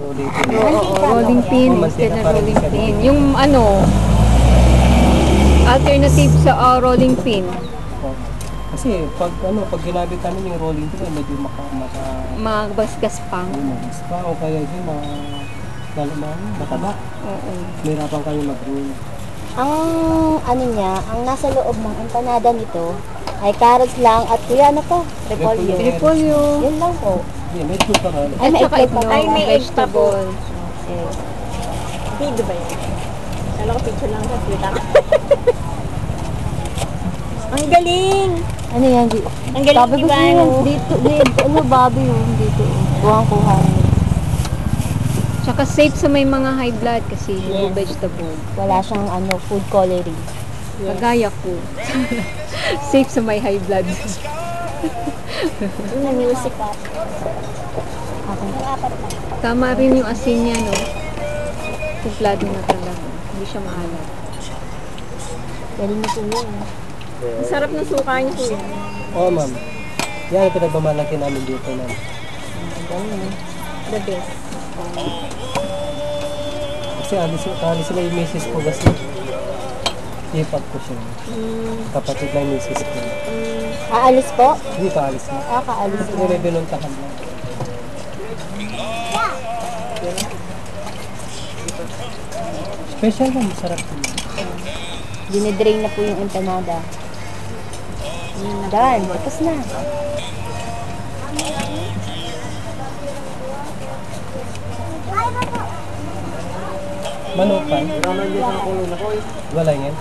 rolling pin. Oo, rolling pin instead na rolling pin. Yung ano, alternative sa rolling pin. Oh. Kasi pag ginamit namin yung rolling pin, medyo Magbasgas pang. mas pa o kaya yung mataba. Oo. Mahirapan kami mag-roll. Ang ano niya, ang nasa loob ng empanada nito ay carrots lang at kuya ano po? Repolyo. Repolyo. Yun lang po. Yeah, may itlog pa nga. Ay, may Tsaka itlog pa itlog, ba? Ay, may egg pa po. vegetable. Okay. Video ba yan? Kala ko picture lang sa Twitter. Ang galing! Ano yan? Ang galing, Sabi di ko ba, sa'yo, ano? dito, ano, Bobby yun, dito. Kuhang-kuha. Tsaka safe sa may mga high blood kasi hindi vegetable. Wala siyang ano, food coloring. Kagaya ko. Safe sa may high blood. Yung music pa. Tama rin yung asin niya, no? Templado na talaga. Hindi siya maalat. Galing mo po yun. Ang sarap ng suka niyo po yan. Oo, ma'am. Yan ang pinagmamalaki namin dito, ma'am. The best. Kasi alis sila yung misis ko kasi. Ipag ko siya. Kapatid ng misis ko. Aalis po? Hindi pa alis na. Kaalis Hindi may binuntahan lang. Special lang, masarap. Dinidrain na po yung empanada. Done. Tapos na. Manok pa? Wala yan.